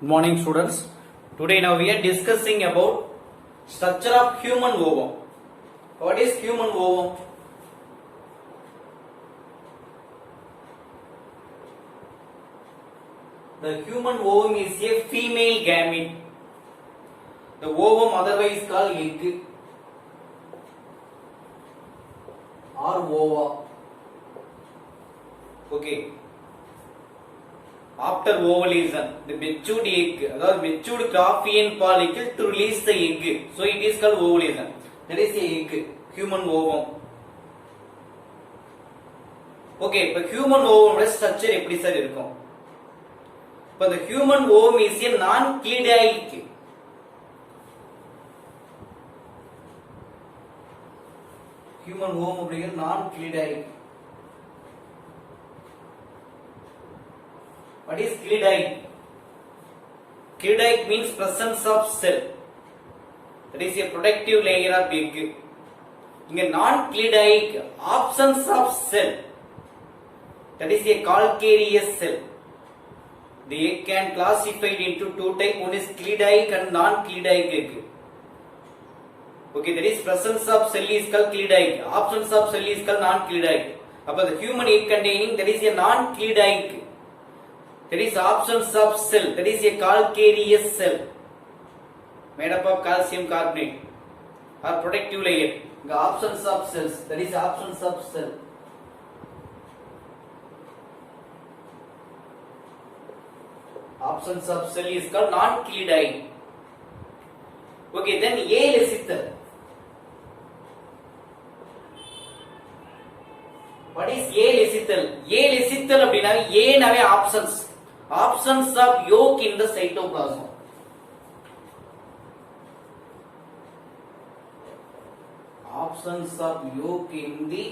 Good morning, students. Today now we are discussing about structure of human ovum. What is human ovum? The human ovum is a female gamete. The ovum otherwise called egg or ova. Okay. After ovulation, the matured egg, or matured Graafian follicle to release the egg. So it is called ovulation. That is the egg, human ovum. Okay, but human ovum structure எப்படி sir இருக்கும்? But the human ovum is a non-cleidoic. Human ovum அப்படிங்கிற non-cleidoic. What is cleidoic? Cleidoic means presence of cell. That is a protective layer of egg. In a non-cleidoic, absence of cell. That is a calcareous cell. The egg can classified into two types. One is cleidoic and non-cleidoic egg. Okay, that is presence of cell is called cleidoic. Absence of cell is called non-cleidoic. But the human egg containing, that is a non-cleidoic. There is absence of cell, that is a calcareous cell made up of calcium carbonate or protective layer. The absence of cells, that is absence of cell. Absence of cell is called non-cleidoic. Okay, then alecithal. What is alecithal? Alecithal அப்படினா A நாவே absence. Absence of yolk in the cytoplasm. Absence of yolk in the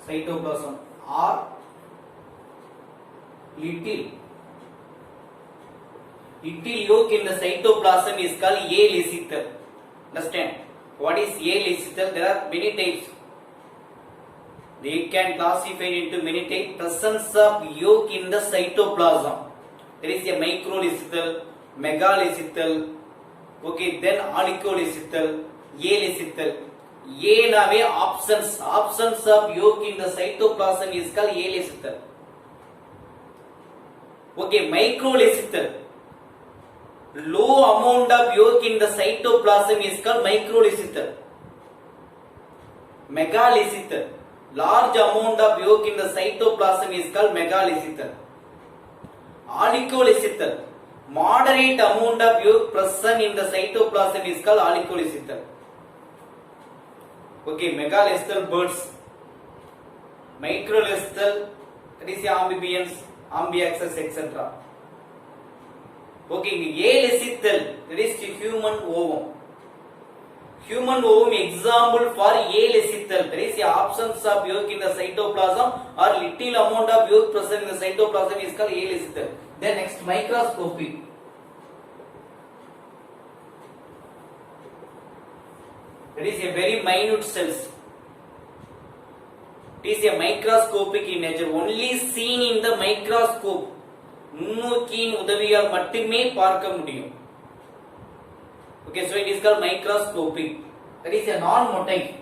cytoplasm or little yolk in the cytoplasm is called alecithal. Understand? What is alecithal? There are many types. They can classify into many types. Presence of yolk in the cytoplasm. There is a microlecithal, megalecithal, okay, then oligolecithal, alecithal. A nave absence of yolk in the cytoplasm is called alecithal. Okay, microlecithal. Low amount of yolk in the cytoplasm is called microlecithal. Megalecithal. Large amount of yolk in the cytoplasm is called megalecithal. Oligolecithal. Moderate amount of yolk present in the cytoplasm is called oligolecithal. Okay, megalecithal birds. Microlecithal, that is amphibians, ambiaxes, etc. Okay, alecithal, that is the human ovum. Human ovum example for alecithal. There is the absence of yolk in the cytoplasm or little amount of yolk present in the cytoplasm is called alecithal. Then next, microscopic. That is a very minute cells. It is a microscopic in nature. Only seen in the microscope. நுண்ணோக்கியின் உதவியால் மட்டுமே பார்க்க முடியும். Okay, so it is called microscopic. That is a non-motile.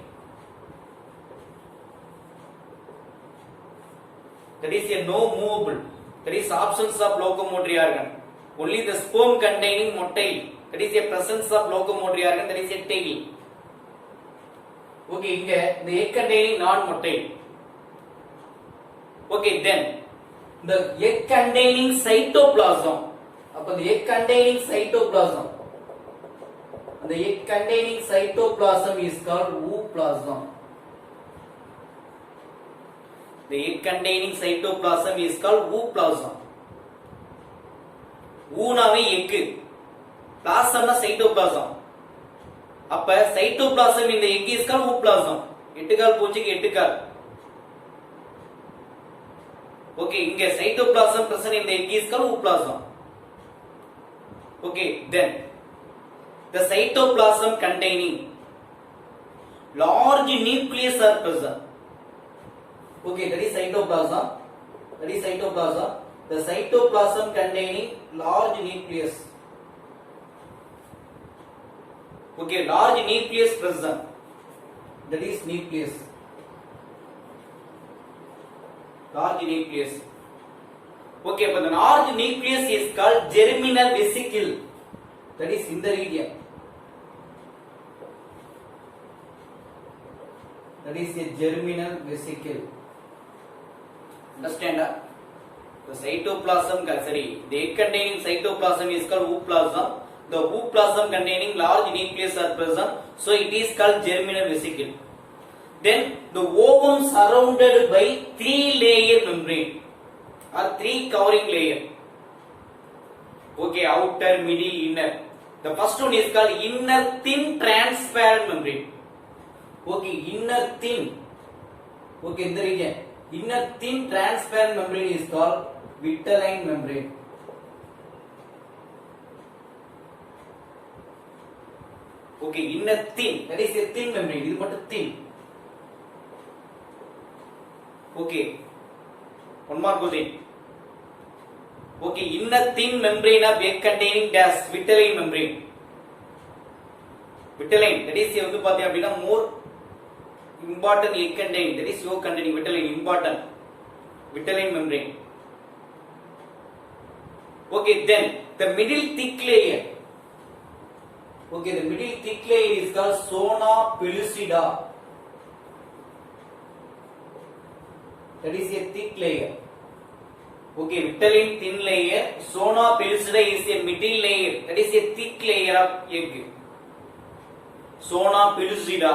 That is a no movable. That is absence of locomotory organ. Only the sperm containing motile. That is a presence of locomotory organ. That is a tail. Okay, inga the egg containing non-motile. Okay, then the egg containing cytoplasm. Upon the egg containing cytoplasm. The egg containing cytoplasm is called ooplasm. The egg containing cytoplasm is called ooplasm. Oonave egg. Plasm na cytoplasm. Appa cytoplasm in the egg is called ooplasm. Ettukal poochikku ettukal. Okay, inge cytoplasm present in the egg is called ooplasm. Okay, then the cytoplasm containing large nucleus are present. Okay, that is cytoplasm. that is cytoplasm. The cytoplasm containing large nucleus. Okay, large nucleus present. That is nucleus. Large nucleus. Okay, but the large nucleus is called germinal vesicle. That is in the region. That is a germinal vesicle. Understand? The cytoplasm, sorry, the egg containing cytoplasm is called ooplasm. The ooplasm containing large nucleus are present, so it is called germinal vesicle. Then the ovum surrounded by 3-layer membrane or 3 covering layer. Okay, outer, middle, inner. The first one is called inner thin transparent membrane. Okay, inner thin. Okay, in the region. Inner thin transparent membrane is called vitelline membrane. Okay, inner thin. That is a thin membrane. This is what thin. Okay. One more question. Okay, inner thin membrane of egg containing dash vitelline membrane. Vitelline. That is வந்து பாத்தீங்க அப்படினா more important egg containing. That is yolk containing vitelline important. Vitelline membrane. Okay, then the middle thick layer. Okay, the middle thick layer is called zona pellucida. That is a thick layer. Okay, vitelline thin layer. Zona pellucida is a middle layer. That is a thick layer of egg. Zona pellucida.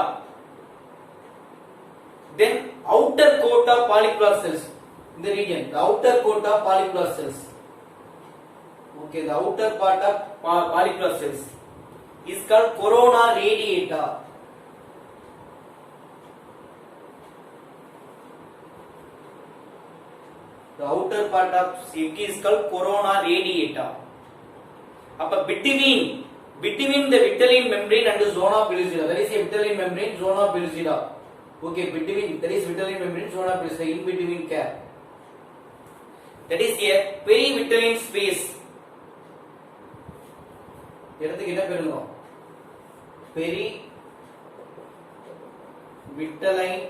Then outer coat of polyploid cells in the region. The outer coat of polyploid cells. Okay, the outer part of polyploid cells is called corona radiata. The outer part of egg is called corona radiata. Appa between the vitelline membrane and the zona pellucida. That is a vitelline membrane, zona pellucida. Okay, between there is vitelline membrane, zona pellucida, in between cap. That is a perivitelline space. இடத்துக்கு என்ன பேருங்க? Perivitelline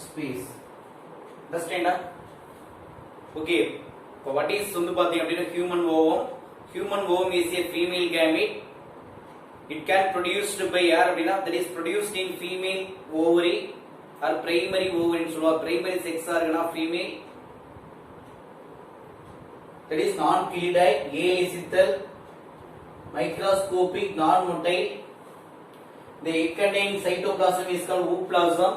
space. Understand? Okay. So what is வந்து பாத்தீங்க அப்படினா human ovum. Human ovum is a female gamete. It can produced by யார் அப்படினா that is produced in female ovary or primary ovary ன்னு சொல்லுவாங்க. Primary sex organ of female. That is non-ciliate, alecithal, microscopic, non-motile. The egg containing cytoplasm is called ooplasm.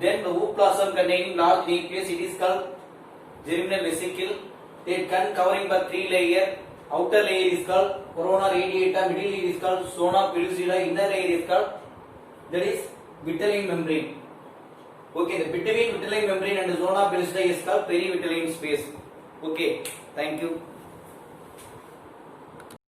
Then the ooplasm containing large nucleus, it is called germinal vesicle. They can covering by 3 layer. Outer layer is called corona radiata. Middle layer is called zona pellucida. Inner layer is called that is vitelline membrane. Okay, the between vitelline membrane and the zona pellucida is called perivitelline space. Okay, thank you.